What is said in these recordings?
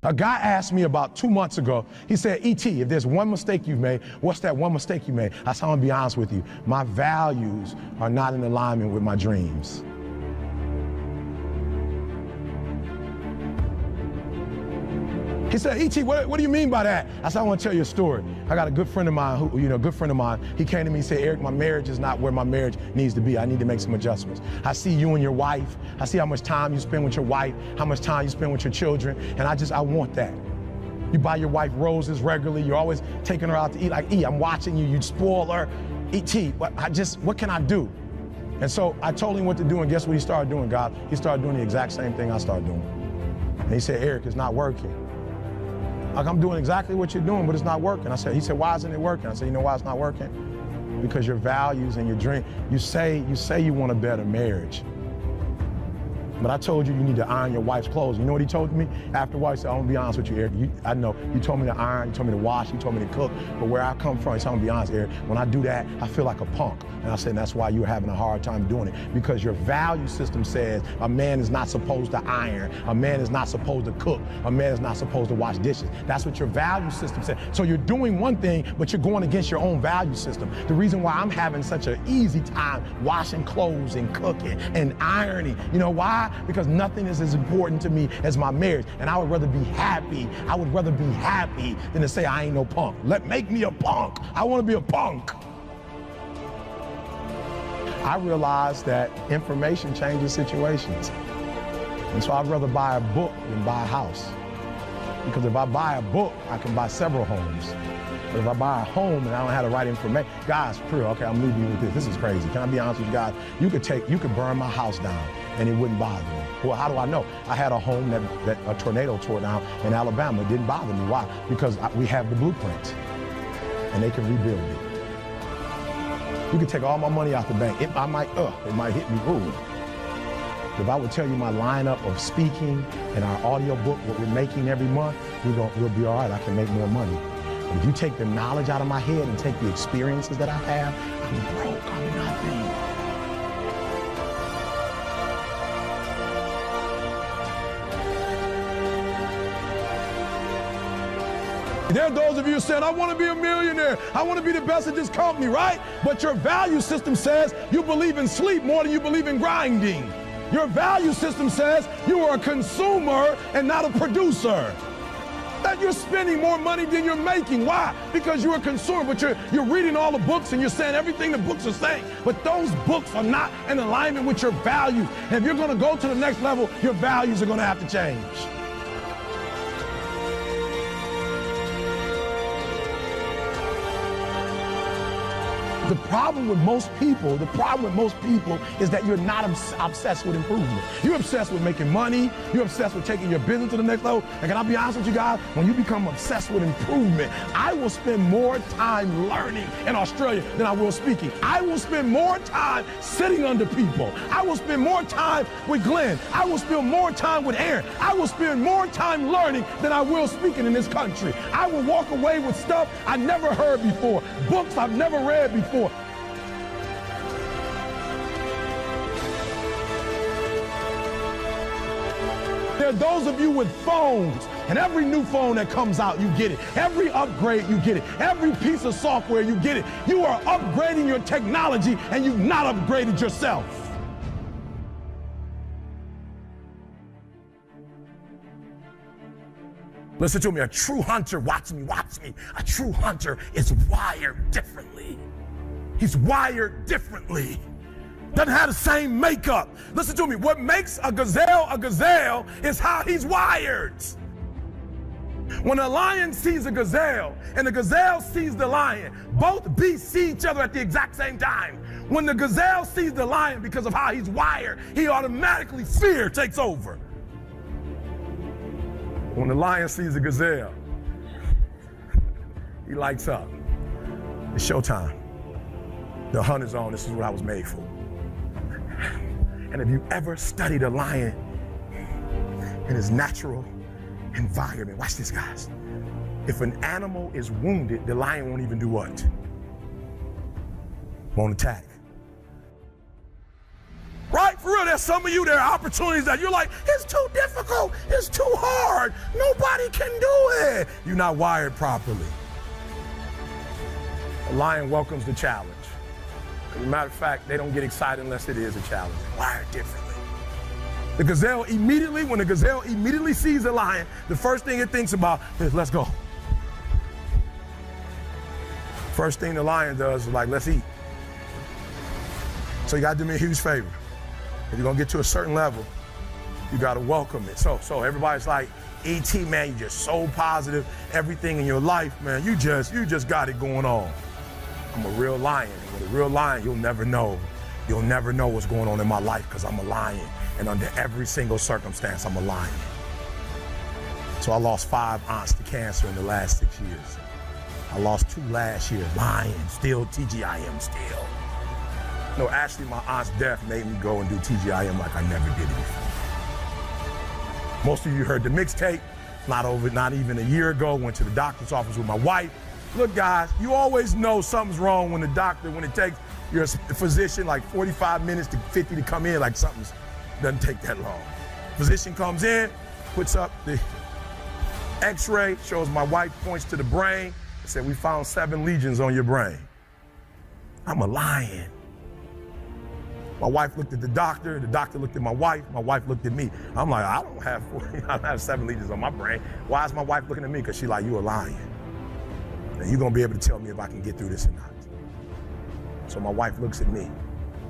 A guy asked me about 2 months ago, he said, E.T., if there's one mistake you've made, what's that one mistake you made? I said, I'm gonna be honest with you. My values are not in alignment with my dreams. He said, E.T., what do you mean by that? I said, I want to tell you a story. I got a good friend of mine he came to me and said, Eric, my marriage is not where my marriage needs to be. I need to make some adjustments. I see you and your wife. I see how much time you spend with your wife, how much time you spend with your children, and I want that. You buy your wife roses regularly. You're always taking her out to eat. Like, I'm watching you. You spoil her. E.T., what can I do? And so I told him what to do, and guess what he started doing, God? He started doing the exact same thing I started doing. And he said, Eric, it's not working. Like, I'm doing exactly what you're doing, but it's not working. He said, why isn't it working? I said, you know why it's not working? Because your values and your dream, you say you want a better marriage. But I told you need to iron your wife's clothes. You know what he told me? After a while, he said, I'm gonna be honest with you, Eric. I know, you told me to iron, you told me to wash, you told me to cook, but where I come from, he said, I'm gonna be honest, Eric, when I do that, I feel like a punk. And I said, that's why you're having a hard time doing it. Because your value system says a man is not supposed to iron, a man is not supposed to cook, a man is not supposed to wash dishes. That's what your value system says. So you're doing one thing, but you're going against your own value system. The reason why I'm having such an easy time washing clothes and cooking and ironing, you know why? Because nothing is as important to me as my marriage. And I would rather be happy. I would rather be happy than to say I ain't no punk. Make me a punk. I want to be a punk. I realized that information changes situations. And so I'd rather buy a book than buy a house. Because if I buy a book, I can buy several homes. But if I buy a home and I don't have the right information, guys, okay, I'm leaving you with this. This is crazy. Can I be honest with you guys? You could burn my house down and it wouldn't bother me. Well, how do I know? I had a home that a tornado tore down in Alabama. It didn't bother me. Why? Because we have the blueprint and they can rebuild it. You can take all my money out the bank. It might hit me. Ooh. If I would tell you my lineup of speaking and our audio book, what we're making every month, we'll be all right. I can make more money. But if you take the knowledge out of my head and take the experiences that I have, I'm broke. I'm nothing. There are those of you saying, I want to be a millionaire. I want to be the best at this company, right? But your value system says you believe in sleep more than you believe in grinding. Your value system says you are a consumer and not a producer. That you're spending more money than you're making. Why? Because you're a consumer, but you're reading all the books and you're saying everything the books are saying. But those books are not in alignment with your values. And if you're going to go to the next level, your values are going to have to change. The problem with most people is that you're not obsessed with improvement. You're obsessed with making money. You're obsessed with taking your business to the next level. And can I be honest with you guys? When you become obsessed with improvement, I will spend more time learning in Australia than I will speaking. I will spend more time sitting under people. I will spend more time with Glenn. I will spend more time with Aaron. I will spend more time learning than I will speaking in this country. I will walk away with stuff I never heard before, books I've never read before. There are those of you with phones, and every new phone that comes out, you get it. Every upgrade, you get it. Every piece of software, you get it. You are upgrading your technology, and you've not upgraded yourself. Listen to me, a true hunter, watch me. A true hunter is wired differently. He's wired differently. Doesn't have the same makeup. Listen to me, what makes a gazelle is how he's wired. When a lion sees a gazelle and the gazelle sees the lion, both beasts see each other at the exact same time. When the gazelle sees the lion, because of how he's wired, he automatically, fear takes over. When the lion sees a gazelle, he lights up. It's showtime. The hunt is on. This is what I was made for. And if you ever studied a lion in his natural environment, watch this, guys. If an animal is wounded, the lion won't even do what? Won't attack. Right? For real, there's some of you, there are opportunities that you're like, it's too difficult, it's too hard, nobody can do it. You're not wired properly. A lion welcomes the challenge. As a matter of fact, they don't get excited unless it is a challenge. They're wired differently. The gazelle immediately, when the gazelle immediately sees a lion, the first thing it thinks about is, let's go. First thing the lion does is like, let's eat. So you gotta do me a huge favor. If you're gonna get to a certain level, you gotta welcome it. So everybody's like, E.T., man, you just so positive, everything in your life, man, you just got it going on. I'm a real lion. With a real lion, you'll never know. You'll never know what's going on in my life because I'm a lion. And under every single circumstance, I'm a lion. So I lost 5 aunts to cancer in the last 6 years. I lost 2 last year. Lion, still TGIM, still. No, actually, my aunt's death made me go and do TGIM like I never did it before. Most of you heard the mixtape. Not even a year ago, went to the doctor's office with my wife. Look, guys, you always know something's wrong when when it takes your physician like 45 minutes to 50 to come in, like doesn't take that long. Physician comes in, puts up the x-ray, shows my wife, points to the brain, said, we found 7 lesions on your brain. I'm a lion. My wife looked at the doctor looked at my wife looked at me. I'm like, I don't have 7 lesions on my brain. Why is my wife looking at me? Because she's like, you a lion. And you're gonna be able to tell me if I can get through this or not. So my wife looks at me.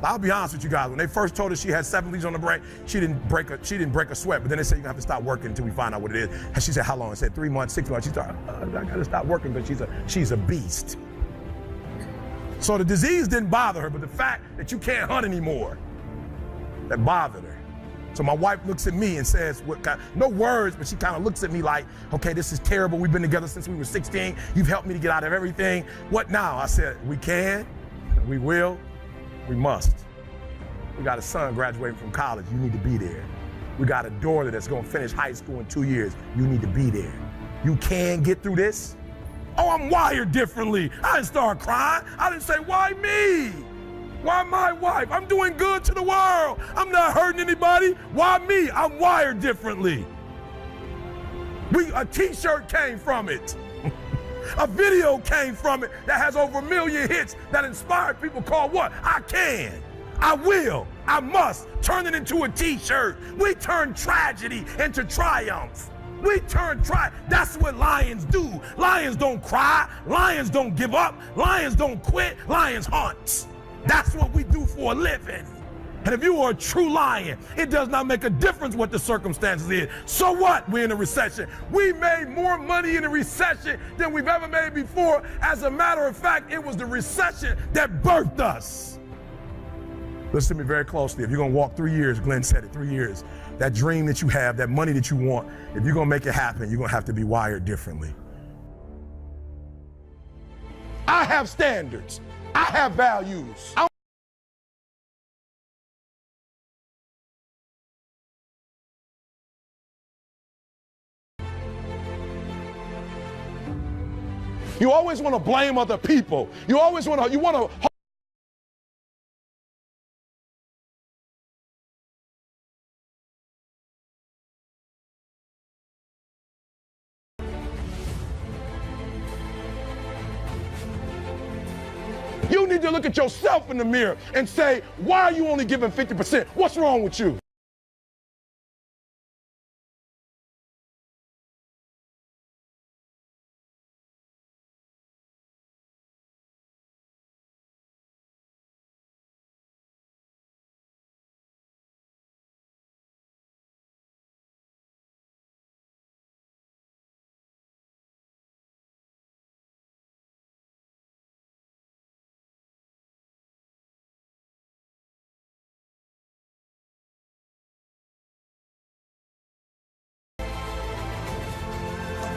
I'll be honest with you guys, when they first told her she had 7 lesions on the brain, she didn't break a sweat, but then they said you're gonna have to stop working until we find out what it is. And she said, how long? I said 3 months, 6 months. She said, I gotta stop working because she's a beast. So the disease didn't bother her, but the fact that you can't hunt anymore, that bothered her. So my wife looks at me and says, no words, but she kind of looks at me like, okay, this is terrible. We've been together since we were 16. You've helped me to get out of everything. What now? I said, we can, we will, we must. We got a son graduating from college. You need to be there. We got a daughter that's going to finish high school in 2 years. You need to be there. You can get through this. Oh, I'm wired differently. I didn't start crying. I didn't say, why me? Why my wife? I'm doing good to the world. I'm not hurting anybody. Why me? I'm wired differently. A t-shirt came from it. A video came from it that has over 1 million hits that inspired people called what? I can. I will. I must. Turn it into a t-shirt. We turn tragedy into triumph. That's what lions do. Lions don't cry. Lions don't give up. Lions don't quit. Lions hunt. That's what we do for a living. And if you are a true lion, it does not make a difference what the circumstances is. So what? We're in a recession. We made more money in a recession than we've ever made before. As a matter of fact, it was the recession that birthed us. Listen to me very closely. If you're going to walk 3 years, Glenn said it, 3 years, that dream that you have, that money that you want, if you're going to make it happen, you're going to have to be wired differently. I have standards. I have values. You always want to blame other people. You want to. You need to look at yourself in the mirror and say, why are you only giving 50%? What's wrong with you?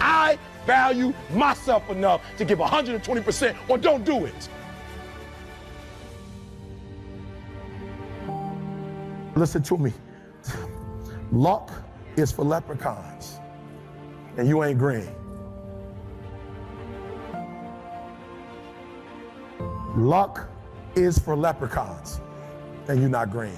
I value myself enough to give 120% or don't do it. Listen to me. Luck is for leprechauns, and you ain't green. Luck is for leprechauns, and you're not green.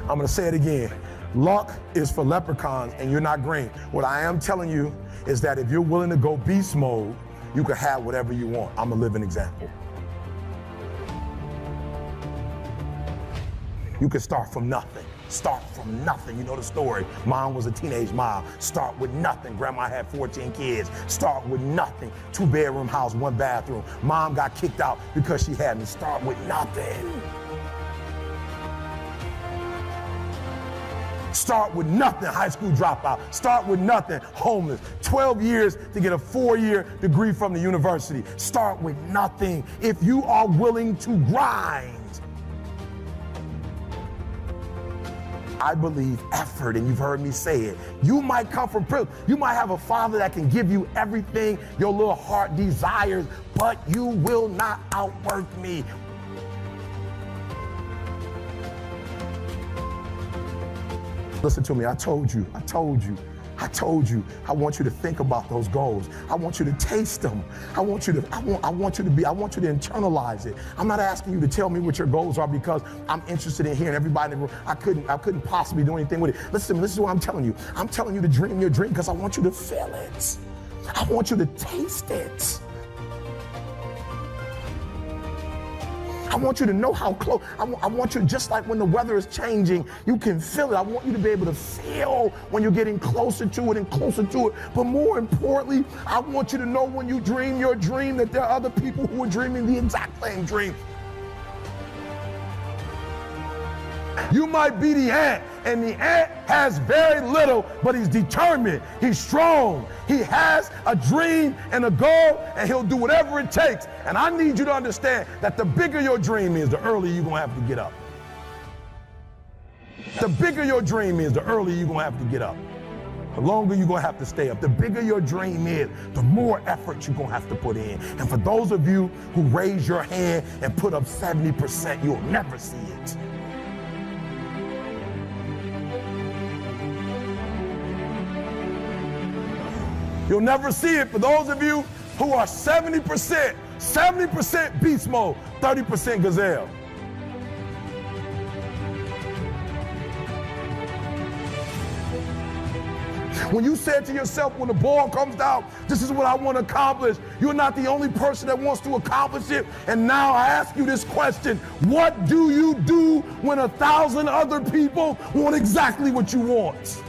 I'm gonna say it again. Luck is for leprechauns and you're not green. What I am telling you is that if you're willing to go beast mode, you can have whatever you want. I'm a living example. You can start from nothing. Start from nothing. You know the story. Mom was a teenage mom. Start with nothing. Grandma had 14 kids. Start with nothing. 2-bedroom house, 1 bathroom. Mom got kicked out because she had me. Start with nothing. Start with nothing, high school dropout. Start with nothing, homeless. 12 years to get a 4-year degree from the university. Start with nothing if you are willing to grind. I believe effort, and you've heard me say it. You might come from privilege. You might have a father that can give you everything your little heart desires, but you will not outwork me. Listen to me, I told you. I want you to think about those goals. I want you to taste them. I want you to internalize it. I'm not asking you to tell me what your goals are because I'm interested in hearing everybody in the room. I couldn't possibly do anything with it. Listen to me, this is what I'm telling you. I'm telling you to dream your dream because I want you to feel it. I want you to taste it. I want you to know how close. I want you, just like when the weather is changing, you can feel it. I want you to be able to feel when you're getting closer to it and closer to it. But more importantly, I want you to know when you dream your dream that there are other people who are dreaming the exact same dream. You might be the ant, and the ant has very little, but he's determined, he's strong, he has a dream and a goal, and he'll do whatever it takes. And I need you to understand that the bigger your dream is, the earlier you're gonna have to get up. The bigger your dream is, the earlier you're gonna have to get up. The longer you're gonna have to stay up. The bigger your dream is, the more effort you're gonna have to put in. And for those of you who raise your hand and put up 70%, you'll never see it. You'll never see it for those of you who are 70% beast mode, 30% gazelle. When you said to yourself, when the ball comes down, this is what I want to accomplish, you're not the only person that wants to accomplish it. And now I ask you this question, what do you do when 1,000 other people want exactly what you want?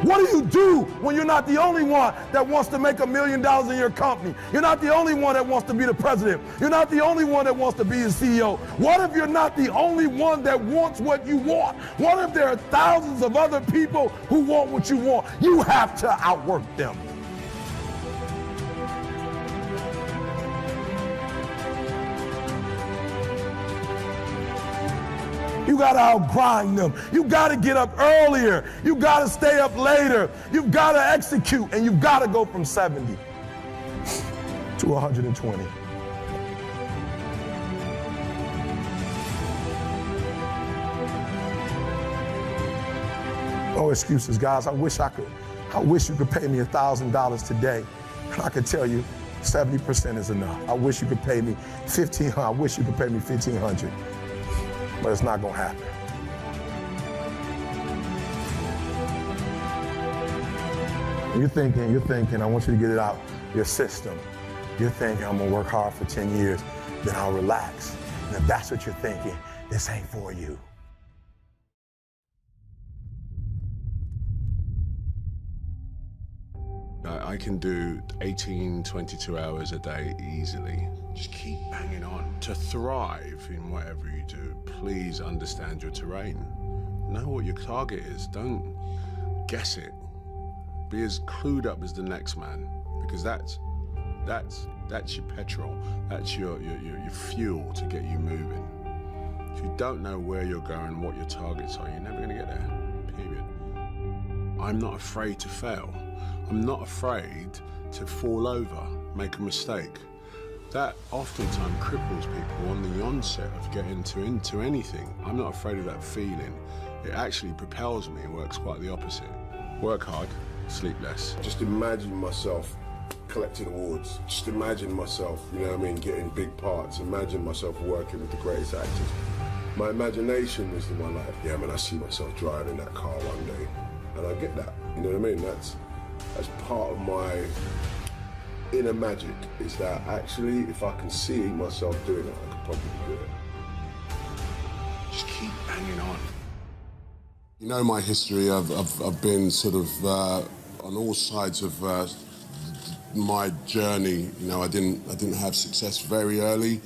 What do you do when you're not the only one that wants to make $1 million in your company? You're not the only one that wants to be the president. You're not the only one that wants to be the CEO. What if you're not the only one that wants what you want? What if there are thousands of other people who want what you want? You have to outwork them. You gotta outgrind them. You gotta get up earlier. You gotta stay up later. You've gotta execute, and you've gotta go from 70 to 120. No excuses, guys. I wish you could pay me $1,000 today, and I could tell you 70% is enough. I wish you could pay me $1,500. I wish you could pay me $1,500. But it's not gonna happen. You're thinking, I want you to get it out your system. You're thinking, I'm gonna work hard for 10 years, then I'll relax. And if that's what you're thinking, this ain't for you. I can do 18, 22 hours a day easily. Just keep banging on. To thrive in whatever you do, please understand your terrain. Know what your target is. Don't guess it. Be as clued up as the next man, because that's your petrol. That's your fuel to get you moving. If you don't know where you're going, what your targets are, you're never going to get there, period. I'm not afraid to fail. I'm not afraid to fall over, make a mistake. That oftentimes cripples people on the onset of getting into anything. I'm not afraid of that feeling. It actually propels me and works quite the opposite. Work hard, sleep less. Just imagine myself collecting awards. Just imagine myself, you know what I mean, getting big parts. Imagine myself working with the greatest actors. My imagination was in my life. Yeah, man, I see myself driving that car one day. And I get that, you know what I mean? That's part of my inner magic, is that actually, if I can see myself doing it, I could probably do it. Just keep banging on. You know my history. I've been sort of on all sides of my journey. You know, I didn't have success very early,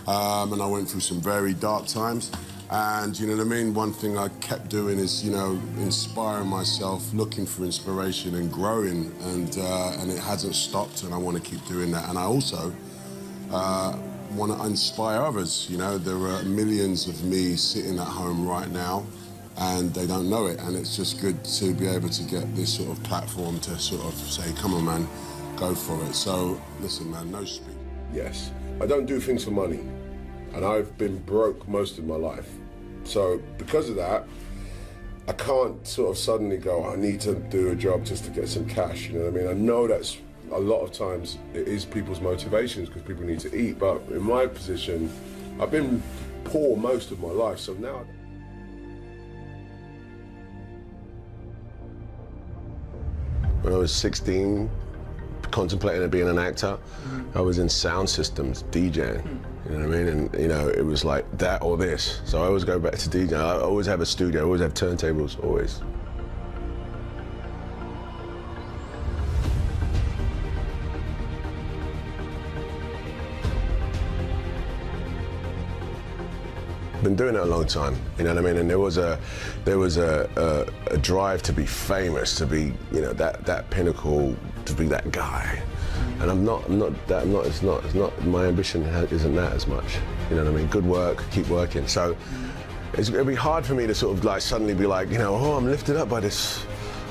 and I went through some very dark times. And you know what I mean? One thing I kept doing is, you know, inspiring myself, looking for inspiration and growing, and it hasn't stopped, and I want to keep doing that. And I also want to inspire others. You know, there are millions of me sitting at home right now, and they don't know it, and it's just good to be able to get this sort of platform to sort of say, come on, man, go for it. So, listen, man, no speed. Yes, I don't do things for money, and I've been broke most of my life. So, because of that, I can't sort of suddenly go, I need to do a job just to get some cash, you know what I mean? I know that's a lot of times it is people's motivations because people need to eat, but in my position, I've been poor most of my life, so now... When I was 16, contemplating being an actor, I was in sound systems, DJing, you know what I mean? And, you know, it was like that or this. So I always go back to DJing. I always have a studio, I always have turntables, always. Been doing it a long time, you know what I mean? And there was a drive to be famous, to be, you know, that pinnacle, to be that guy. And it's not my ambition isn't that as much, you know what I mean? Good work, keep working. So it'll be hard for me to sort of like suddenly be like, you know, oh, I'm lifted up by this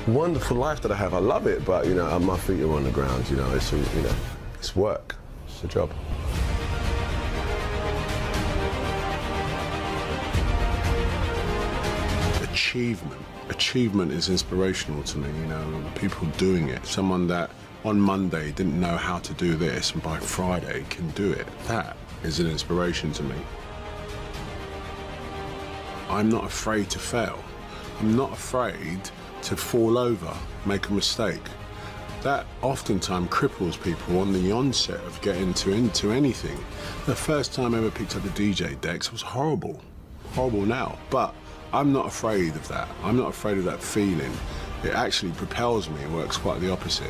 wonderful life that I have. I love it, but you know, my feet are on the ground. You know, it's work, it's a job. Achievement is inspirational to me, you know, people doing it. Someone that on Monday didn't know how to do this and by Friday can do it. That is an inspiration to me. I'm not afraid to fail. I'm not afraid to fall over, make a mistake. That oftentimes cripples people on the onset of getting into anything. The first time I ever picked up the DJ decks was horrible. Horrible now, but I'm not afraid of that. I'm not afraid of that feeling. It actually propels me and works quite the opposite.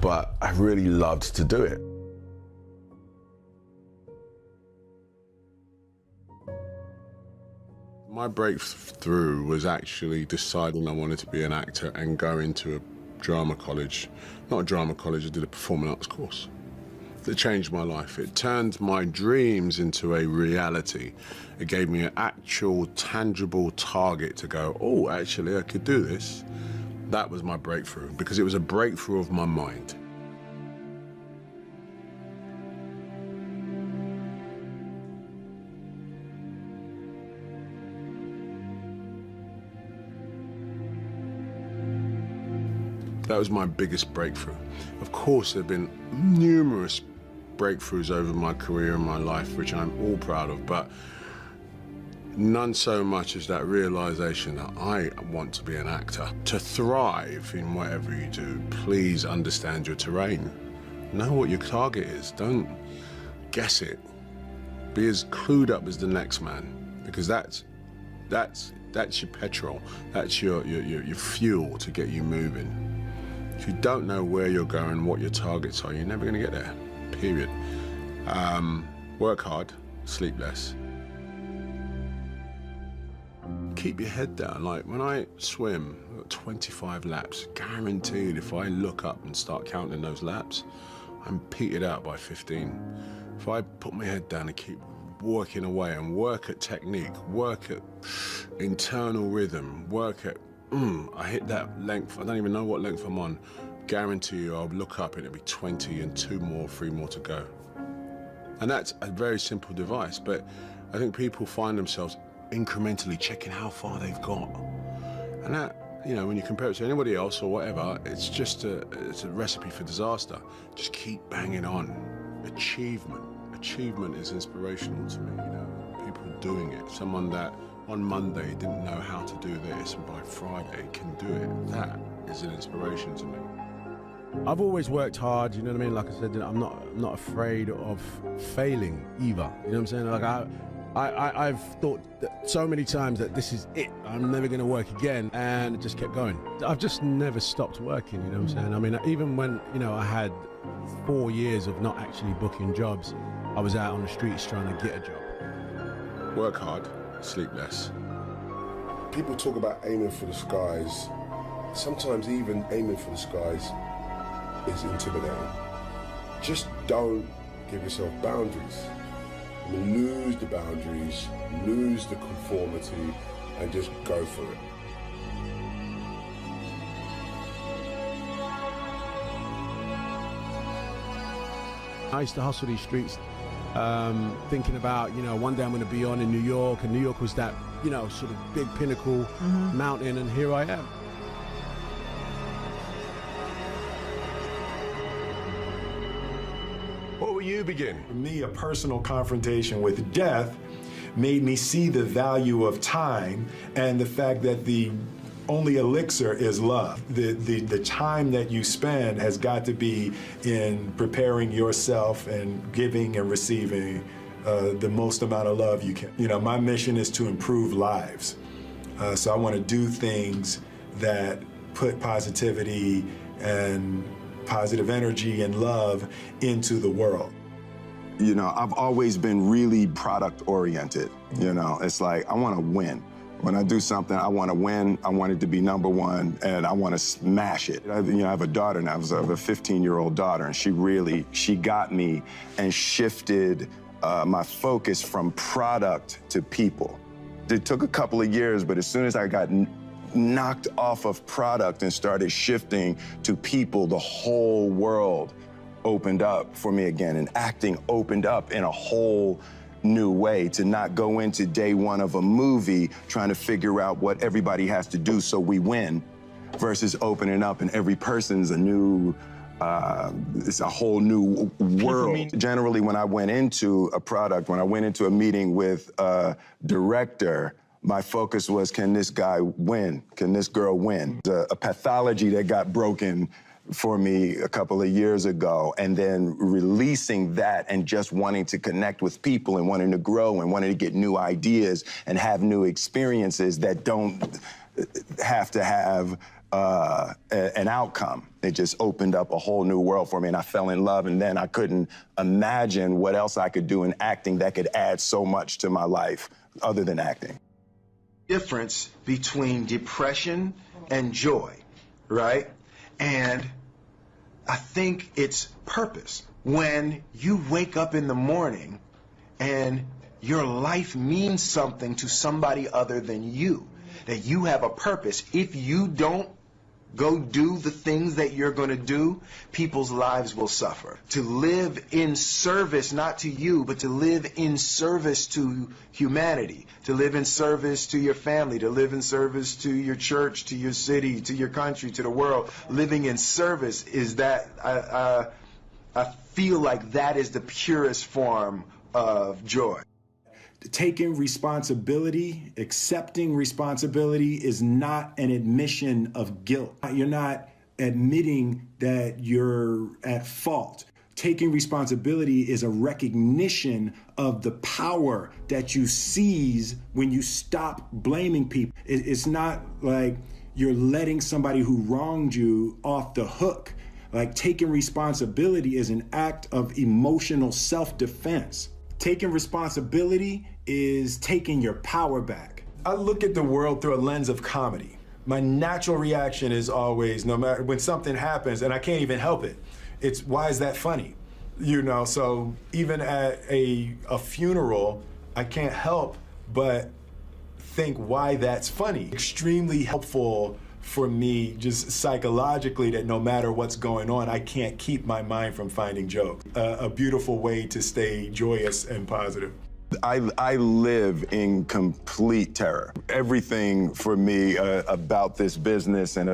But I really loved to do it. My breakthrough was actually deciding I wanted to be an actor and go into a drama college. Not a drama college, I did a performing arts course. That changed my life. It turned my dreams into a reality. It gave me an actual, tangible target to go, oh, actually, I could do this. That was my breakthrough, because it was a breakthrough of my mind. That was my biggest breakthrough. Of course, there have been numerous breakthroughs over my career and my life, which I'm all proud of, but none so much as that realization that I want to be an actor. To thrive in whatever you do, please understand your terrain. Know what your target is. Don't guess it. Be as clued up as the next man, because that's your petrol. That's your fuel to get you moving. If you don't know where you're going, what your targets are, you're never going to get there, period. Work hard, sleep less. Keep your head down. Like when I swim, I've got 25 laps, guaranteed if I look up and start counting those laps, I'm petered out by 15. If I put my head down and keep working away and work at technique, work at internal rhythm, work at I hit that length, I don't even know what length I'm on. Guarantee you I'll look up and it'll be 20 and 3 more to go. And that's a very simple device, but I think people find themselves incrementally checking how far they've got. And that, you know, when you compare it to anybody else or whatever, it's just it's a recipe for disaster. Just keep banging on. Achievement is inspirational to me, you know, people doing it. Someone that on Monday didn't know how to do this and by Friday can do it. That is an inspiration to me. I've always worked hard, you know what I mean? Like I said, I'm not afraid of failing either. You know what I'm saying? Like I've thought that so many times that this is it. I'm never going to work again, and it just kept going. I've just never stopped working, you know what I'm saying? I mean, even when, you know, I had 4 years of not actually booking jobs, I was out on the streets trying to get a job. Work hard, sleep less. People talk about aiming for the skies. Sometimes even aiming for the skies is intimidating. Just don't give yourself boundaries. I mean, lose the boundaries, lose the conformity, and just go for it. I used to hustle these streets, thinking about, you know, one day I'm going to be on in New York, and New York was that, you know, sort of big pinnacle mountain, and here I am. What will you begin? For me, a personal confrontation with death made me see the value of time and the fact that the only elixir is love. The time that you spend has got to be in preparing yourself and giving and receiving the most amount of love you can. You know, my mission is to improve lives. So I want to do things that put positivity and positive energy and love into the world. You know, I've always been really product oriented. You know, it's like, I want to win. When I do something, I want to win. I want it to be #1, and I want to smash it. I have a daughter now. I have a 15-year-old daughter, and she got me and shifted my focus from product to people. It took a couple of years, but as soon as I got knocked off of product and started shifting to people, the whole world opened up for me again, and acting opened up in a whole new way, to not go into day one of a movie trying to figure out what everybody has to do so we win, versus opening up and every person's a new, it's a whole new world. Generally, when I went into a product, when I went into a meeting with a director, my focus was, can this guy win? Can this girl win? A pathology that got broken for me a couple of years ago, and then releasing that and just wanting to connect with people and wanting to grow and wanting to get new ideas and have new experiences that don't have to have an outcome. It just opened up a whole new world for me, and I fell in love, and then I couldn't imagine what else I could do in acting that could add so much to my life other than acting. Difference between depression and joy, right? And I think it's purpose. When you wake up in the morning and your life means something to somebody other than you, that you have a purpose. If you don't go do the things that you're going to do, people's lives will suffer. To live in service, not to you, but to live in service to humanity, to live in service to your family, to live in service to your church, to your city, to your country, to the world. Living in service is that, I feel like that is the purest form of joy. Taking responsibility, accepting responsibility is not an admission of guilt. You're not admitting that you're at fault. Taking responsibility is a recognition of the power that you seize when you stop blaming people. It's not like you're letting somebody who wronged you off the hook. Like, taking responsibility is an act of emotional self-defense. Taking responsibility is taking your power back. I look at the world through a lens of comedy. My natural reaction is always, no matter when something happens, and I can't even help it, it's, why is that funny? You know, so even at a funeral, I can't help but think why that's funny. Extremely helpful for me, just psychologically, that no matter what's going on, I can't keep my mind from finding jokes. A beautiful way to stay joyous and positive. I live in complete terror. Everything for me about this business and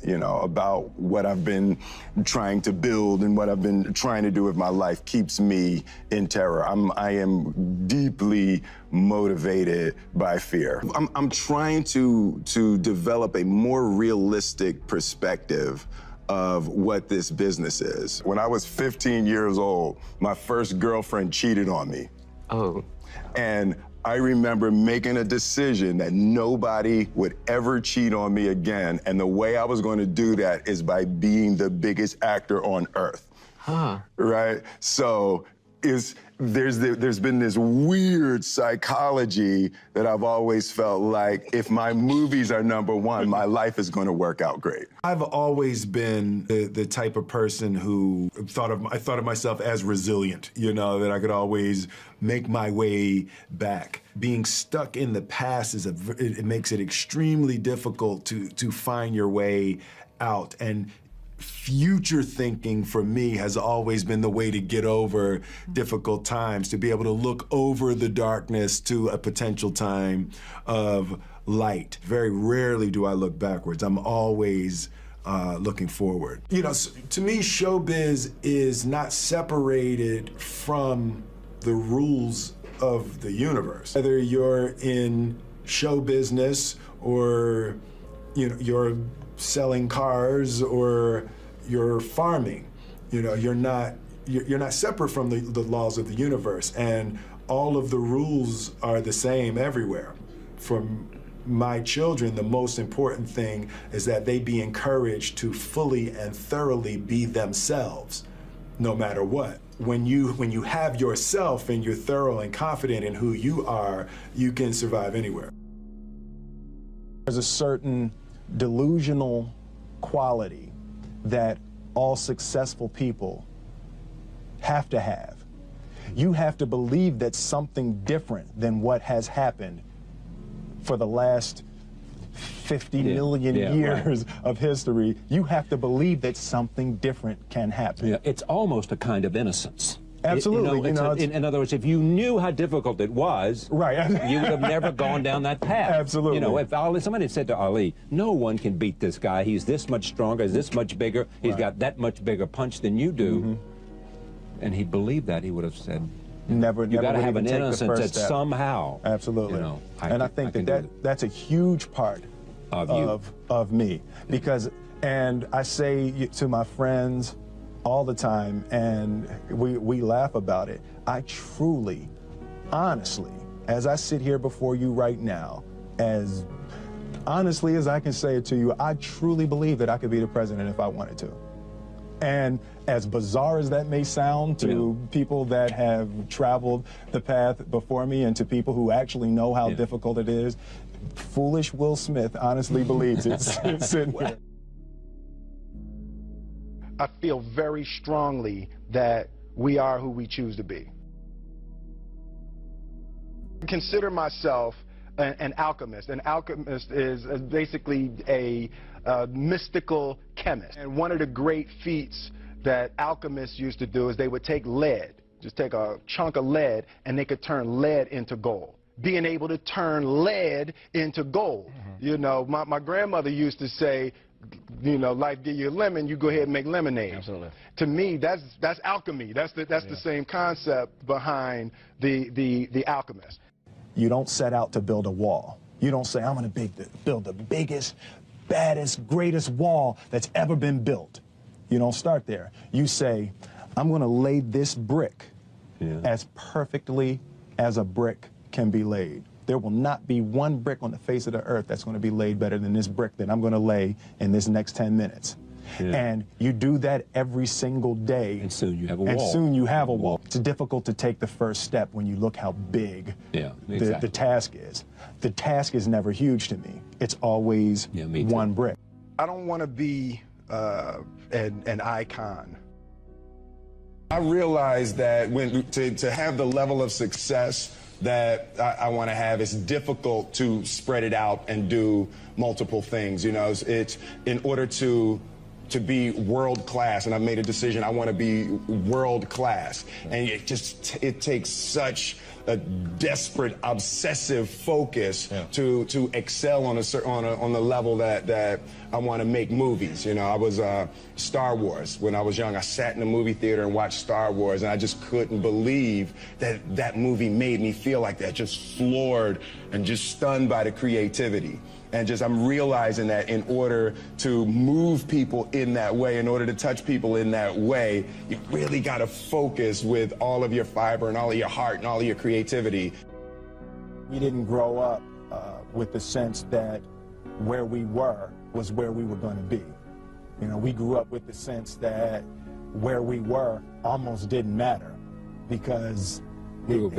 you know, about what I've been trying to build and what I've been trying to do with my life keeps me in terror. I am deeply motivated by fear. I'm trying to develop a more realistic perspective of what this business is. When I was 15 years old, my first girlfriend cheated on me. Oh. And I remember making a decision that nobody would ever cheat on me again. And the way I was going to do that is by being the biggest actor on earth. Huh. Right? So there's been this weird psychology that I've always felt like if my movies are number one, my life is going to work out great. I've always been the type of person who I thought of myself as resilient, you know, that I could always make my way back. Being stuck in the past it makes it extremely difficult to find your way out. And future thinking for me has always been the way to get over difficult times, to be able to look over the darkness to a potential time of light. Very rarely do I look backwards. I'm always looking forward. You know, to me, showbiz is not separated from the rules of the universe. Whether you're in show business or, you know, you're selling cars or you're farming, you know, you're not separate from the laws of the universe, and all of the rules are the same everywhere. For my children, the most important thing is that they be encouraged to fully and thoroughly be themselves, no matter what. When you have yourself and you're thorough and confident in who you are, you can survive anywhere. There's a certain delusional quality that all successful people have to have. You have to believe that something different than what has happened for the last 50 million years of history. You have to believe that something different can happen. Yeah, it's almost a kind of innocence. Absolutely. In other words, if you knew how difficult it was, right, you would have never gone down that path. Absolutely. You know, if somebody had said to Ali, no one can beat this guy. He's this much stronger, he's this much bigger, he's got that much bigger punch than you do, and he believed that, he would have said, never you got to have an take the innocence first that step. somehow. Absolutely. You know, I think that's a huge part of me, because, and I say to my friends all the time, and we laugh about it, I truly, honestly, as I sit here before you right now, as honestly as I can say it to you, I truly believe that I could be the president if I wanted to. And as bizarre as that may sound to people that have traveled the path before me and to people who actually know how difficult it is, foolish Will Smith honestly believes it sitting here. I feel very strongly that we are who we choose to be. I consider myself an alchemist. An alchemist is basically a mystical chemist. And one of the great feats that alchemists used to do is they would take lead, just take a chunk of lead, and they could turn lead into gold. Being able to turn lead into gold. You know, my grandmother used to say, you know, life give you a lemon, you go ahead and make lemonade. Absolutely. To me, that's alchemy. That's the same concept behind the alchemist. You don't set out to build a wall. You don't say, I'm going to build the biggest, baddest, greatest wall that's ever been built. You don't start there. You say, I'm going to lay this brick as perfectly as a brick can be laid. There will not be one brick on the face of the earth that's going to be laid better than this brick that I'm going to lay in this next 10 minutes. And you do that every single day. And soon you have a wall. And soon you have a wall. It's difficult to take the first step when you look how big the task is. The task is never huge to me. It's always one brick. I don't want to be an icon. I realize that to have the level of success that I want to have, it's difficult to spread it out and do multiple things. You know, it's in order to to be world class, and I've made a decision I want to be world class. And it takes such a desperate, obsessive focus to excel on the level that I want to make movies. You know, I was Star Wars when I was young. I sat in the movie theater and watched Star Wars, and I just couldn't believe that that movie made me feel like that, just floored and just stunned by the creativity. And just I'm realizing that in order to move people in that way, in order to touch people in that way, you really got to focus with all of your fiber and all of your heart and all of your creativity. We didn't grow up with the sense that where we were was where we were going to be. You know, we grew up with the sense that where we were almost didn't matter because we were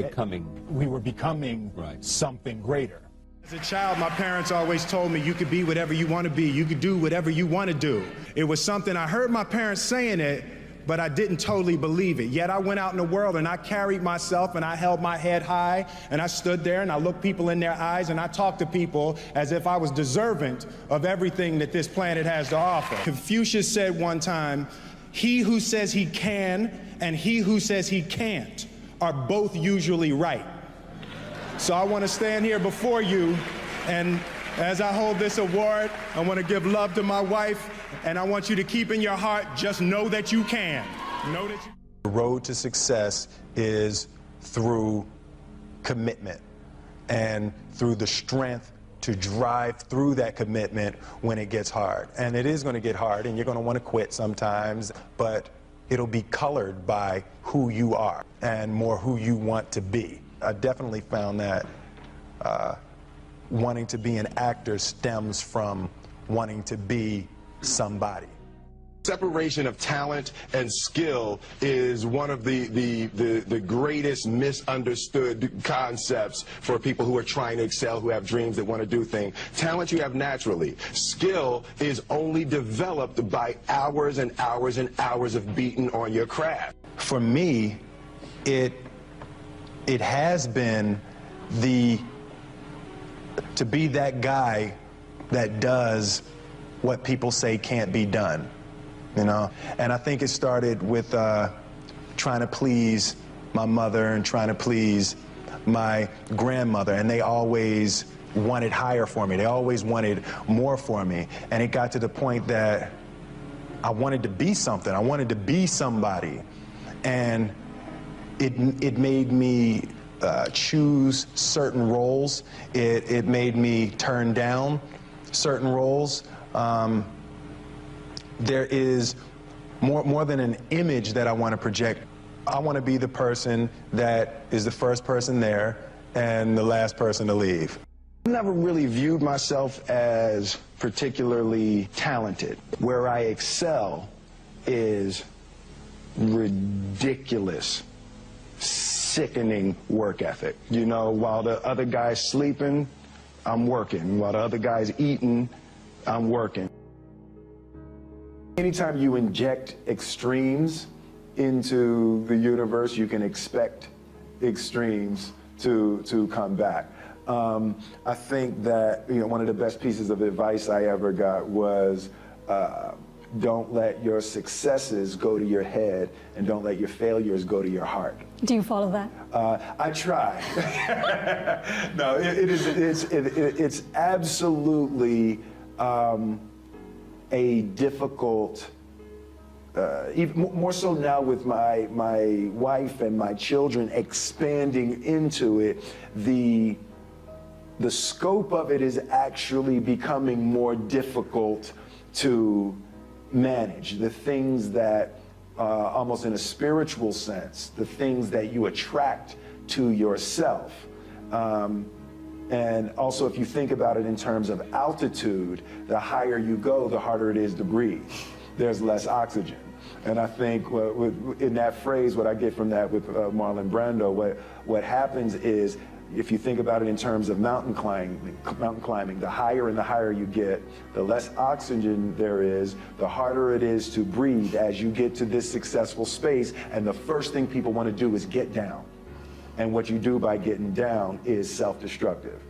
becoming something greater. As a child, my parents always told me you could be whatever you want to be. You could do whatever you want to do. It was something I heard my parents saying it, but I didn't totally believe it. Yet I went out in the world and I carried myself and I held my head high and I stood there and I looked people in their eyes and I talked to people as if I was deserving of everything that this planet has to offer. Confucius said one time, he who says he can and he who says he can't are both usually right. So I want to stand here before you, and as I hold this award, I want to give love to my wife, and I want you to keep in your heart, just know that you can. Know that you. The road to success is through commitment and through the strength to drive through that commitment when it gets hard. And it is going to get hard, and you're going to want to quit sometimes, but it'll be colored by who you are and more who you want to be. I definitely found that wanting to be an actor stems from wanting to be somebody. Separation of talent and skill is one of the greatest misunderstood concepts for people who are trying to excel, who have dreams, that want to do things. Talent you have naturally. Skill is only developed by hours and hours and hours of beating on your craft. For me, it has been to be that guy that does what people say can't be done, you know? And I think it started with trying to please my mother and trying to please my grandmother, and they always wanted higher for me. They always wanted more for me. And it got to the point that I wanted to be something. I wanted to be somebody. And it made me choose certain roles. It made me turn down certain roles. There is more than an image that I want to project. I want to be the person that is the first person there and the last person to leave. I never really viewed myself as particularly talented. Where I excel is ridiculous, sickening work ethic. You know, while the other guy's sleeping, I'm working. While the other guy's eating, I'm working. Anytime you inject extremes into the universe, you can expect extremes to come back. I think that, you know, one of the best pieces of advice I ever got was don't let your successes go to your head, and don't let your failures go to your heart. Do you follow that? I try. No, it's absolutely a difficult, even more so now with my wife and my children expanding into it, the scope of it is actually becoming more difficult to manage. The things that, almost in a spiritual sense, the things that you attract to yourself. And also, if you think about it in terms of altitude, the higher you go, the harder it is to breathe. There's less oxygen. And I think in that phrase, what I get from that with Marlon Brando, what happens is, if you think about it in terms of mountain climbing, the higher and the higher you get, the less oxygen there is, the harder it is to breathe as you get to this successful space. And the first thing people want to do is get down. And what you do by getting down is self-destructive.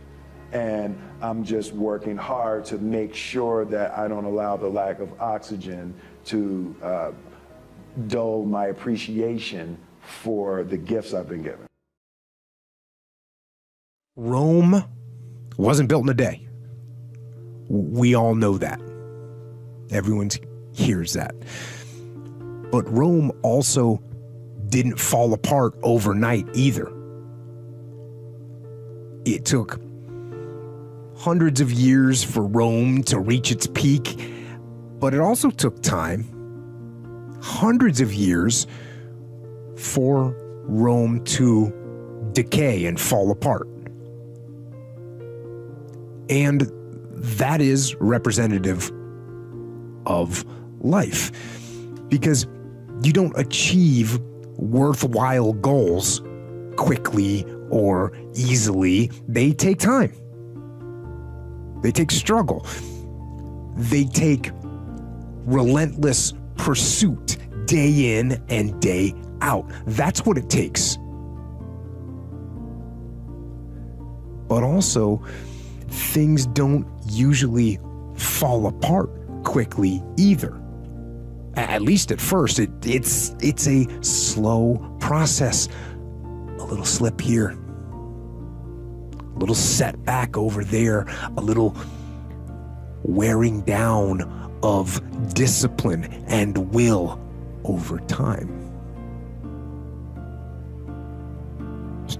and I'm just working hard to make sure that I don't allow the lack of oxygen to dull my appreciation for the gifts I've been given. Rome wasn't built in a day. We all know that. Everyone hears that. But Rome also didn't fall apart overnight either. It took hundreds of years for Rome to reach its peak, but it also took time, hundreds of years, for Rome to decay and fall apart. And that is representative of life, because you don't achieve worthwhile goals quickly or easily. They take time. They take struggle. They take relentless pursuit day in and day out. That's what it takes. But also, things don't usually fall apart quickly either. At least at first, it's a slow process. A little slip here, a little setback over there, a little wearing down of discipline and will over time.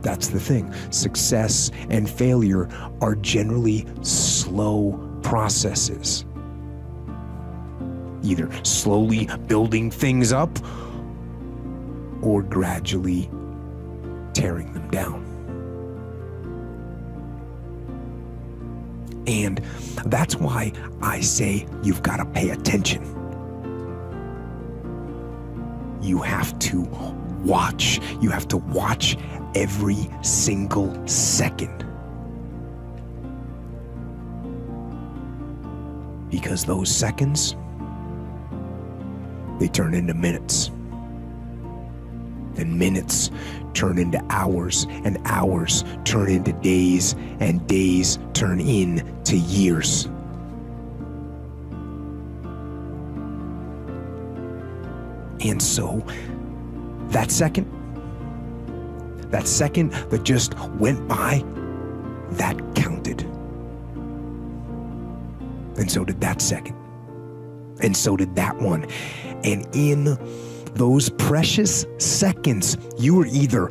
That's the thing. Success and failure are generally slow processes. Either slowly building things up or gradually tearing them down. And that's why I say you've got to pay attention. You have to watch. You have to watch every single second. Because those seconds, they turn into minutes. And minutes turn into hours, and hours turn into days, and days turn into years. And so, that second that just went by, that counted. And so did that second. And so did that one. And in those precious seconds, you were either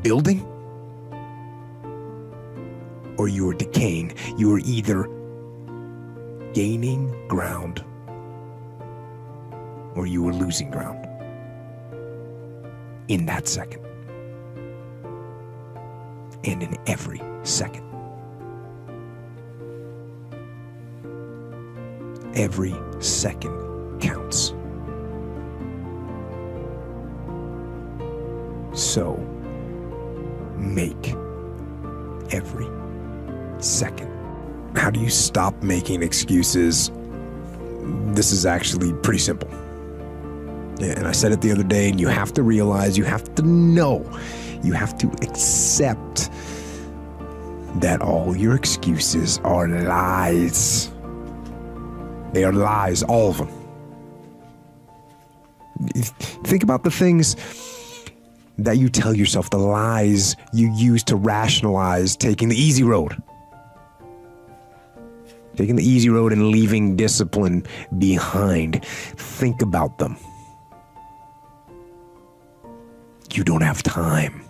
building or you were decaying. You were either gaining ground or you were losing ground in that second. And in every second. Every second counts. So, make every second. How do you stop making excuses? This is actually pretty simple. Yeah, and I said it the other day, and you have to realize, you have to know, you have to accept that all your excuses are lies. They are lies, all of them. Think about the things that you tell yourself, the lies you use to rationalize taking the easy road. Taking the easy road and leaving discipline behind. Think about them. You don't have time.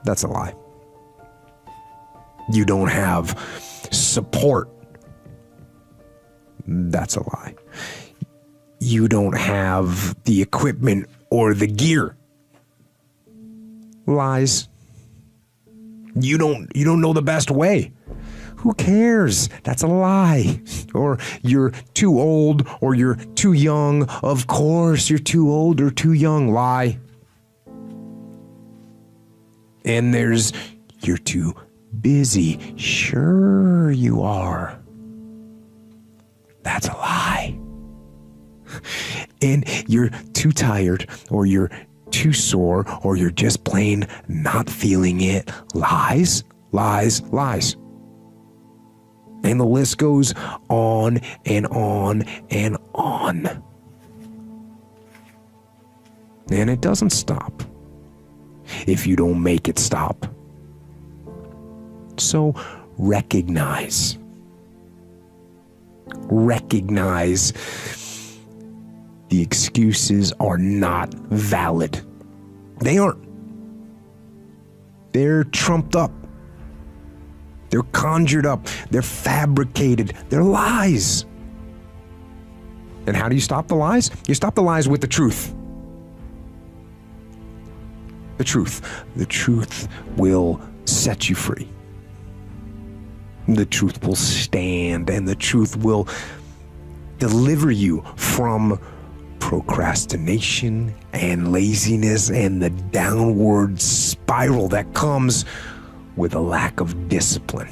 That's a lie. You don't have support. That's a lie. You don't have the equipment or the gear. Lies. You don't know the best way. Who cares? That's a lie. Or you're too old or you're too young. Of course you're too old or too young. Lie. And there's you're too busy. Sure you are. That's a lie. And you're too tired or you're too sore or you're just plain not feeling it. Lies. lies, lies. And the list goes on and on and on. And it doesn't stop if you don't make it stop. So recognize the excuses are not valid. They aren't. They're trumped up. They're conjured up. They're fabricated. They're lies. And how do you stop the lies? You stop the lies with the truth. The truth. The truth will set you free. The truth will stand, and the truth will deliver you from procrastination and laziness and the downward spiral that comes with a lack of discipline.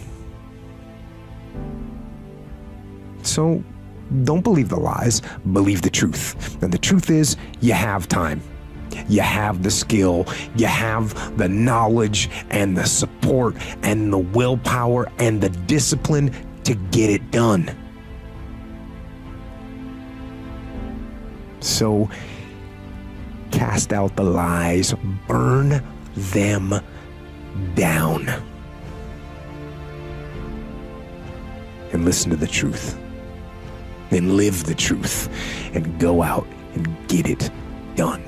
So don't believe the lies, believe the truth. And the truth is, you have time. You have the skill, you have the knowledge and the support and the willpower and the discipline to get it done. So cast out the lies, burn them down, and listen to the truth, and live the truth, and go out and get it done.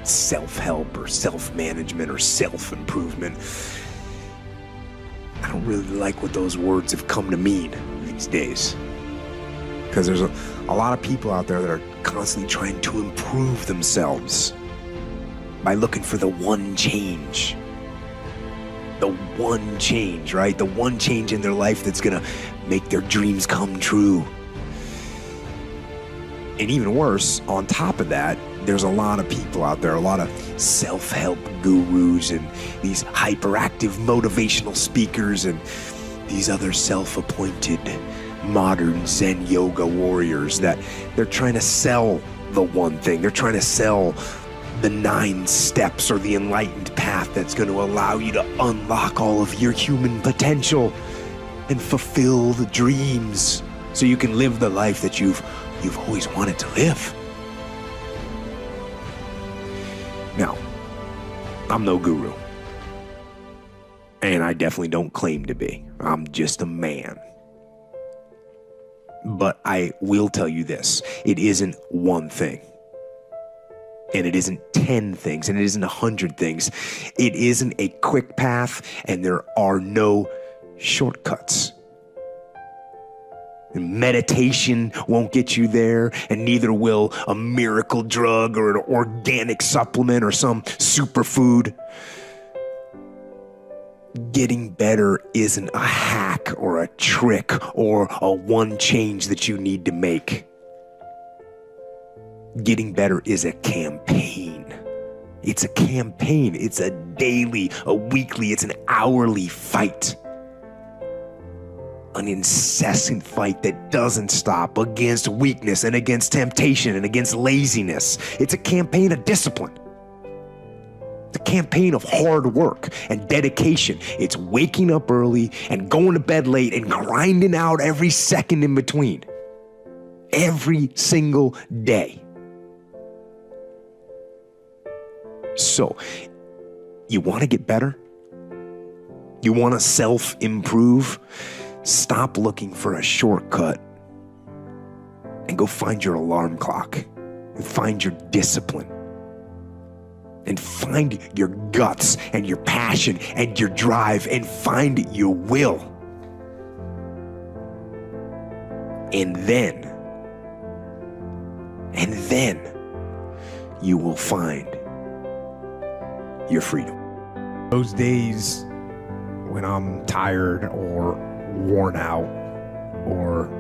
Self-help or self-management or self-improvement. I don't really like what those words have come to mean these days. Because there's a lot of people out there that are constantly trying to improve themselves by looking for the one change. The one change, right? The one change in their life that's gonna make their dreams come true. And even worse, on top of that, there's a lot of people out there, a lot of self-help gurus and these hyperactive motivational speakers and these other self-appointed modern Zen yoga warriors that they're trying to sell the one thing. They're trying to sell the 9 steps or the enlightened path that's going to allow you to unlock all of your human potential and fulfill the dreams so you can live the life that you've always wanted to live. Now, I'm no guru, and I definitely don't claim to be. I'm just a man. But I will tell you this, it isn't one thing, and it isn't 10 things, and it isn't 100 things. It isn't a quick path, and there are no shortcuts. And meditation won't get you there, and neither will a miracle drug or an organic supplement or some superfood. Getting better isn't a hack or a trick or a one change that you need to make. Getting better is a campaign. It's a campaign. It's a daily, a weekly, it's an hourly fight. An incessant fight that doesn't stop against weakness and against temptation and against laziness. It's a campaign of discipline. It's a campaign of hard work and dedication. It's waking up early and going to bed late and grinding out every second in between. Every single day. So, you want to get better? You want to self-improve? Stop looking for a shortcut and go find your alarm clock and find your discipline and find your guts and your passion and your drive and find your will. And then you will find your freedom. Those days when I'm tired or worn out or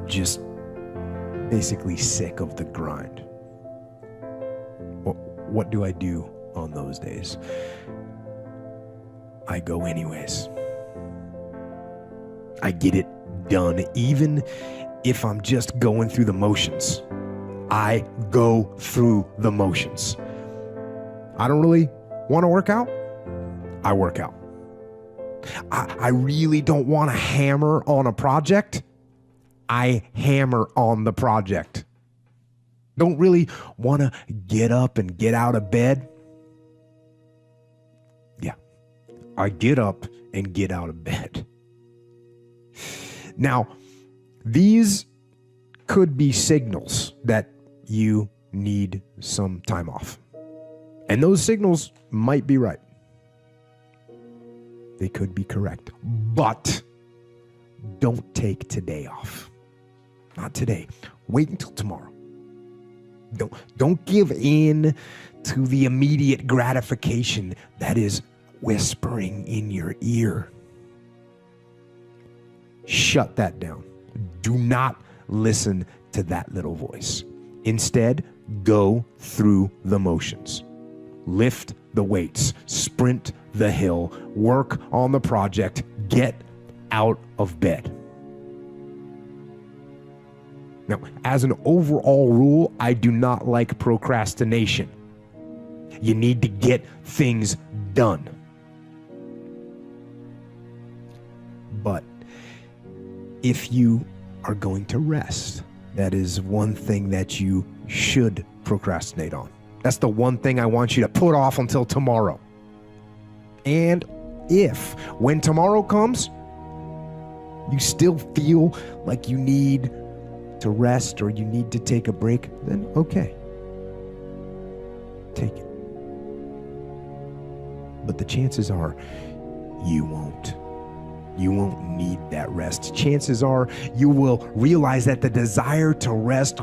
just basically sick of the grind. What do I do on those days? I go anyways. I get it done, even if I'm just going through the motions. I go through the motions. I don't really want to work out. I work out. I really don't want to hammer on a project. I hammer on the project. Don't really want to get up and get out of bed. Yeah, I get up and get out of bed. Now, these could be signals that you need some time off. And those signals might be right. They could be correct. But don't take today off. Not today. Wait until tomorrow. Don't give in to the immediate gratification that is whispering in your ear. Shut that down. Do not listen to that little voice. Instead, go through the motions. Lift the weights, sprint the hill, work on the project, get out of bed. Now, as an overall rule, I do not like procrastination. You need to get things done. But if you are going to rest, that is one thing that you should procrastinate on. That's the one thing I want you to put off until tomorrow. And if, when tomorrow comes, you still feel like you need to rest or you need to take a break, then okay. Take it. But the chances are you won't. You won't need that rest. Chances are you will realize that the desire to rest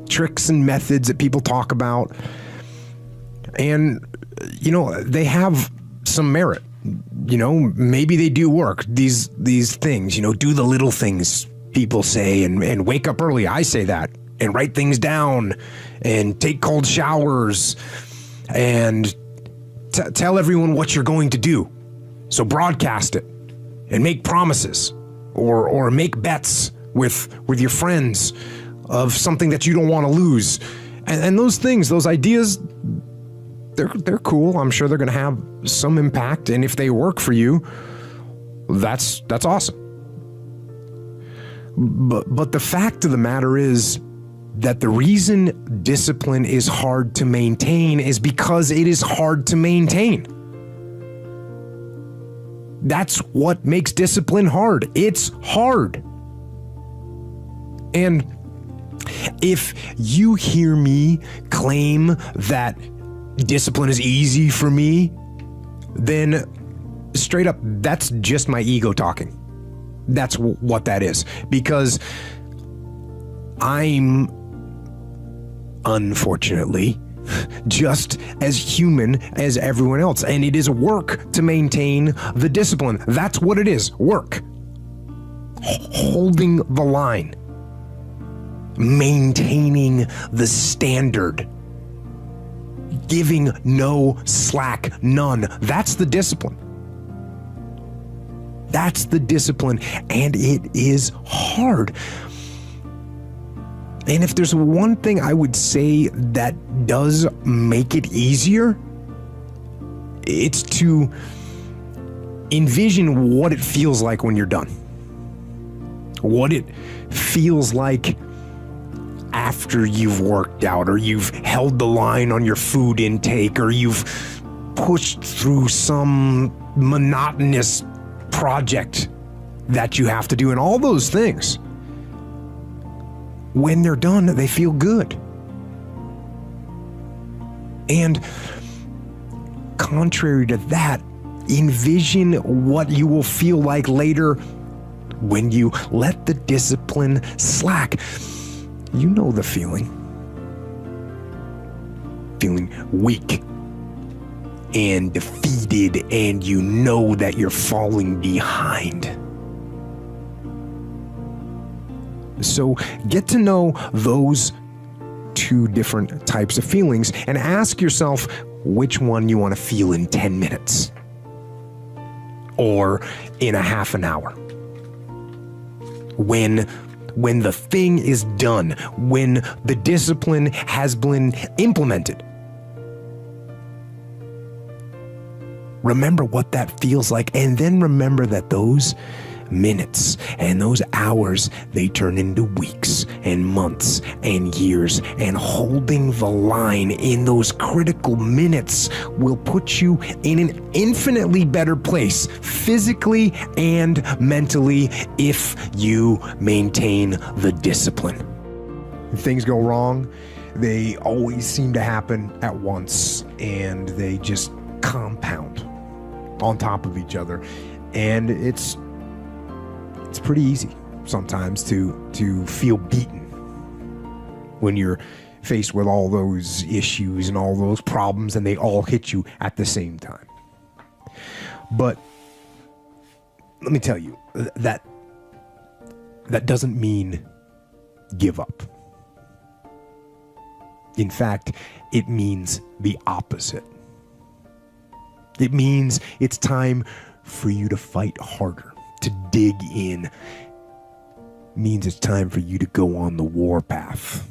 tricks and methods that people talk about, and they have some merit. Maybe they do work, these things, do the little things people say, and wake up early. I say that, and write things down, and take cold showers, and tell everyone what you're going to do. So broadcast it and make promises or make bets with your friends of something that you don't want to lose. And those things, those ideas, they're cool. I'm sure they're going to have some impact. And if they work for you, that's awesome. But the fact of the matter is that the reason discipline is hard to maintain is because it is hard to maintain. That's what makes discipline hard. It's hard. And if you hear me claim that discipline is easy for me, then straight up, that's just my ego talking. That's what that is. Because I'm, unfortunately, just as human as everyone else. And it is work to maintain the discipline. That's what it is, work. Holding the line. Maintaining the standard. Giving no slack, none. That's the discipline. That's the discipline, and it is hard. And if there's one thing I would say that does make it easier, it's to envision what it feels like when you're done. What it feels like after you've worked out, or you've held the line on your food intake, or you've pushed through some monotonous project that you have to do, and all those things. When they're done, they feel good. And contrary to that, envision what you will feel like later when you let the discipline slack. You know the feeling. Feeling weak and defeated, and you know that you're falling behind. So get to know those two different types of feelings and ask yourself which one you want to feel in 10 minutes or in a half an hour. When the thing is done, when the discipline has been implemented. Remember what that feels like, and then remember that those minutes and those hours, they turn into weeks and months and years, and holding the line in those critical minutes will put you in an infinitely better place, physically and mentally, if you maintain the discipline. When things go wrong, they always seem to happen at once, and they just compound on top of each other, and it's pretty easy sometimes to feel beaten when you're faced with all those issues and all those problems, and they all hit you at the same time. But let me tell you, that doesn't mean give up. In fact, it means the opposite. It means it's time for you to fight harder, to dig in. It means it's time for you to go on the warpath.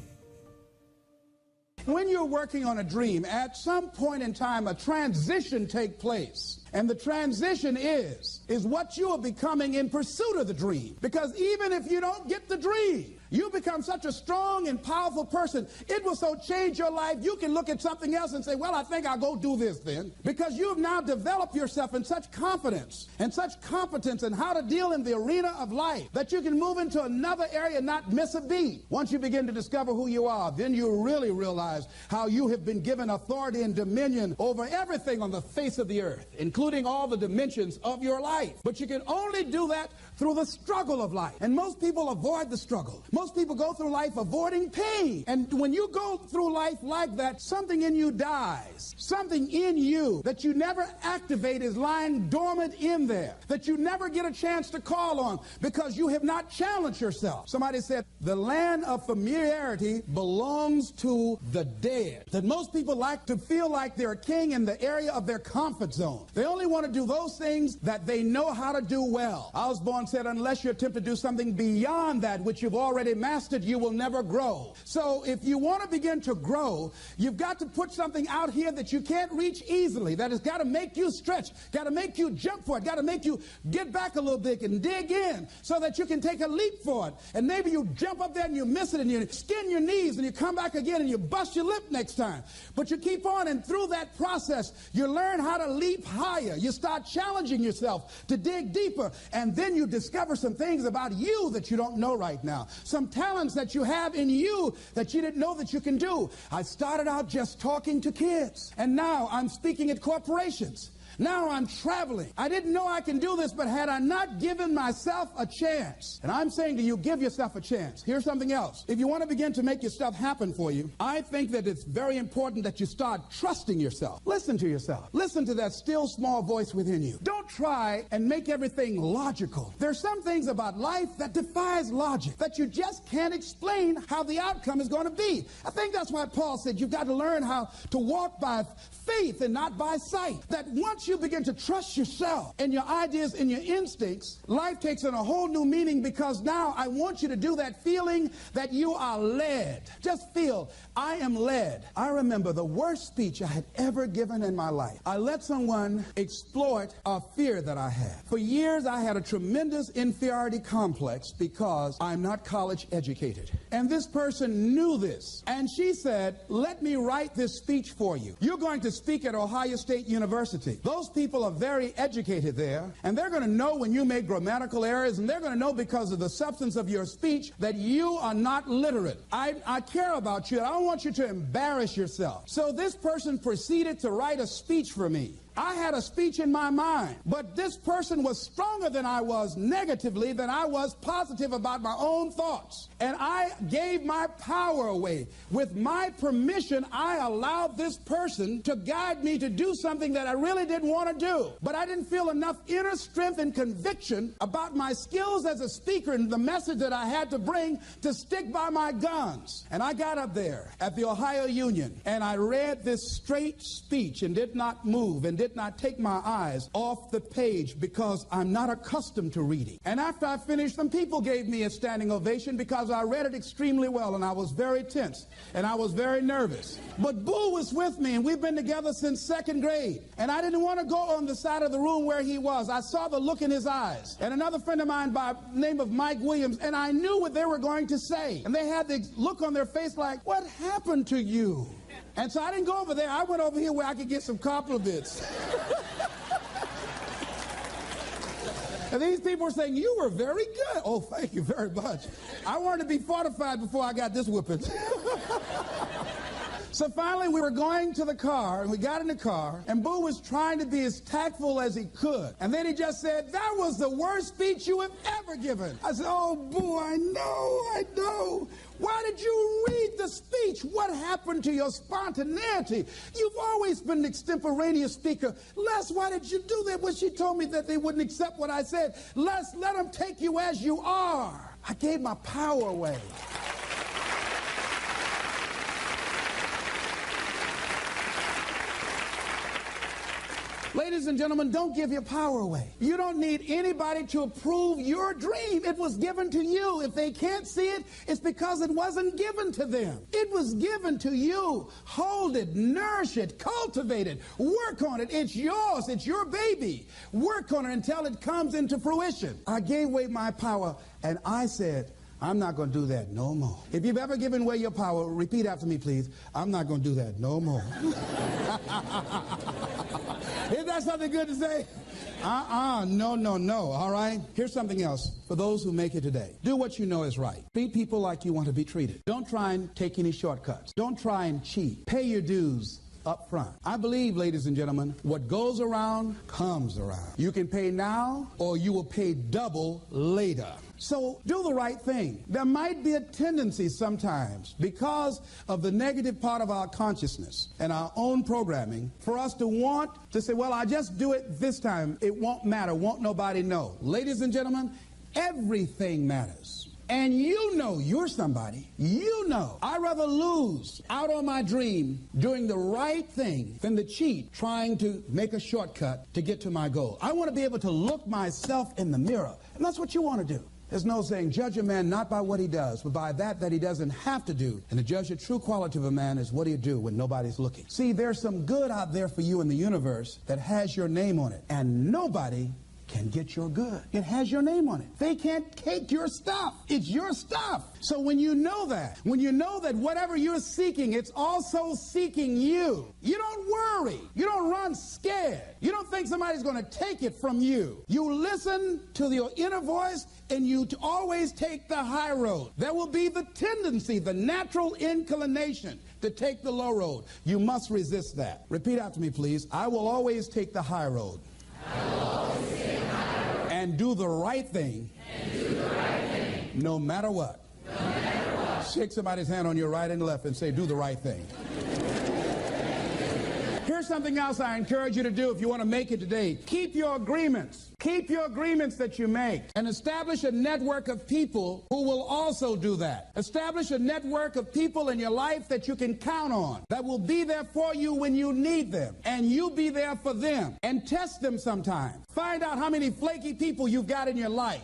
When you're working on a dream, at some point in time, a transition takes place. And the transition is what you are becoming in pursuit of the dream. Because even if you don't get the dream, you become such a strong and powerful person. It will so change your life, you can look at something else and say, well, I think I'll go do this then. Because you've now developed yourself in such confidence and such competence in how to deal in the arena of life that you can move into another area and not miss a beat. Once you begin to discover who you are, then you really realize how you have been given authority and dominion over everything on the face of the earth, including all the dimensions of your life. But you can only do that through the struggle of life. And most people avoid the struggle. Most people go through life avoiding pain. And when you go through life like that, something in you dies. Something in you that you never activate is lying dormant in there, that you never get a chance to call on because you have not challenged yourself. Somebody said, the land of familiarity belongs to the dead. That most people like to feel like they're a king in the area of their comfort zone. They only want to do those things that they know how to do well. Osborne said, unless you attempt to do something beyond that which you've already mastered, you will never grow. So if you want to begin to grow, you've got to put something out here that you can't reach easily, that has got to make you stretch, got to make you jump for it, got to make you get back a little bit and dig in so that you can take a leap for it. And maybe you jump up there and you miss it and you skin your knees and you come back again and you bust your lip next time. But you keep on, and through that process, you learn how to leap higher. You start challenging yourself to dig deeper, and then you discover some things about you that you don't know right now. Some talents that you have in you that you didn't know that you can do. I started out just talking to kids, and now I'm speaking at corporations. Now I'm traveling. I didn't know I can do this, but had I not given myself a chance, and I'm saying to you, give yourself a chance. Here's something else. If you want to begin to make your stuff happen for you, I think that it's very important that you start trusting yourself. Listen to yourself. Listen to that still small voice within you. Don't try and make everything logical. There's some things about life that defies logic, that you just can't explain how the outcome is going to be. I think that's why Paul said you've got to learn how to walk by faith and not by sight. That once you begin to trust yourself and your ideas and your instincts, life takes on a whole new meaning, because now I want you to do that feeling that you are led. Just feel, I am led. I remember the worst speech I had ever given in my life. I let someone exploit a fear that I had. For years, I had a tremendous inferiority complex because I'm not college educated. And this person knew this. And she said, let me write this speech for you. You're going to speak at Ohio State University. Those those people are very educated there, and they're going to know when you make grammatical errors, and they're going to know because of the substance of your speech that you are not literate. I care about you, and I don't want you to embarrass yourself. So this person proceeded to write a speech for me. I had a speech in my mind, but this person was stronger than I was negatively than I was positive about my own thoughts. And I gave my power away. With my permission, I allowed this person to guide me to do something that I really didn't want to do. But I didn't feel enough inner strength and conviction about my skills as a speaker and the message that I had to bring to stick by my guns. And I got up there at the Ohio Union, and I read this straight speech and did not move and did not take my eyes off the page because I'm not accustomed to reading. And after I finished, some people gave me a standing ovation because I read it extremely well, and I was very tense and I was very nervous. But Boo was with me, and we've been together since second grade, and I didn't want to go on the side of the room where he was. I saw the look in his eyes. And another friend of mine by the name of Mike Williams, and I knew what they were going to say, and they had the look on their face like, what happened to you? And so I didn't go over there. I went over here where I could get some compliments. And these people were saying, you were very good. Oh, thank you very much. I wanted to be fortified before I got this whipping. So finally, we were going to the car, and we got in the car, and Boo was trying to be as tactful as he could. And then he just said, that was the worst speech you have ever given. I said, oh, Boo, I know. Why did you read the speech? What happened to your spontaneity? You've always been an extemporaneous speaker. Les, why did you do that? When she told me that they wouldn't accept what I said, Les, let them take you as you are. I gave my power away. Ladies and gentlemen, don't give your power away. You don't need anybody to approve your dream. It was given to you. If they can't see it, it's because it wasn't given to them. It was given to you. Hold it, nourish it, cultivate it, work on it. It's yours. It's your baby. Work on it until it comes into fruition. I gave away my power, and I said, I'm not going to do that no more. If you've ever given away your power, repeat after me, please. I'm not going to do that no more. Isn't that something good to say? No. All right? Here's something else for those who make it today. Do what you know is right. Treat people like you want to be treated. Don't try and take any shortcuts. Don't try and cheat. Pay your dues up front. I believe, ladies and gentlemen, what goes around comes around. You can pay now, or you will pay double later. So do the right thing. There might be a tendency sometimes, because of the negative part of our consciousness and our own programming, for us to want to say, well, I'll just do it this time. It won't matter. Won't nobody know. Ladies and gentlemen, everything matters. And you know you're somebody. You know. I'd rather lose out on my dream doing the right thing than to cheat trying to make a shortcut to get to my goal. I want to be able to look myself in the mirror. And that's what you want to do. There's no saying, judge a man not by what he does, but by that he doesn't have to do. And to judge the true quality of a man is what do you do when nobody's looking. See, there's some good out there for you in the universe that has your name on it. And nobody can get your good. It has your name on it. They can't take your stuff. It's your stuff. So when you know that whatever you're seeking, it's also seeking you, you don't worry. You don't run scared. You don't think somebody's going to take it from you. You listen to your inner voice, and you always take the high road. There will be the tendency, the natural inclination to take the low road. You must resist that. Repeat after me, please. I will always take the high road. And do the right thing. No matter what. Shake somebody's hand on your right and left and say, do the right thing. Here's something else I encourage you to do if you want to make it today. Keep your agreements. Keep your agreements that you make, and establish a network of people who will also do that. Establish a network of people in your life that you can count on, that will be there for you when you need them, and you be there for them. And test them sometime. Find out how many flaky people you've got in your life.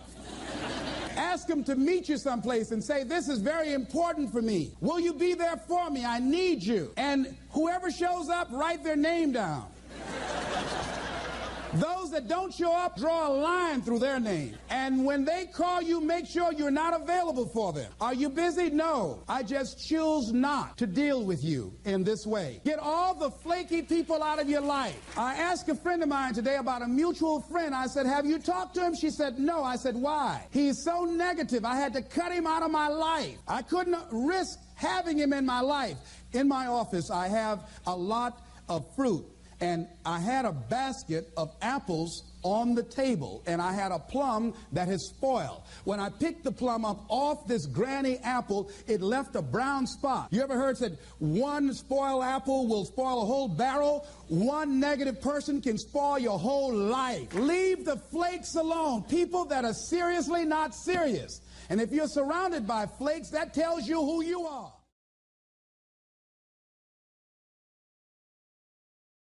Ask them to meet you someplace and say, this is very important for me. Will you be there for me? I need you. And whoever shows up, write their name down. Those that don't show up, draw a line through their name. And when they call you, make sure you're not available for them. Are you busy? No. I just choose not to deal with you in this way. Get all the flaky people out of your life. I asked a friend of mine today about a mutual friend. I said, have you talked to him? She said, no. I said, why? He's so negative. I had to cut him out of my life. I couldn't risk having him in my life. In my office, I have a lot of fruit, and I had a basket of apples on the table, and I had a plum that had spoiled. When I picked the plum up off this granny apple, it left a brown spot. You ever heard said one spoiled apple will spoil a whole barrel? One negative person can spoil your whole life. Leave the flakes alone. People that are seriously not serious. And if you're surrounded by flakes, that tells you who you are.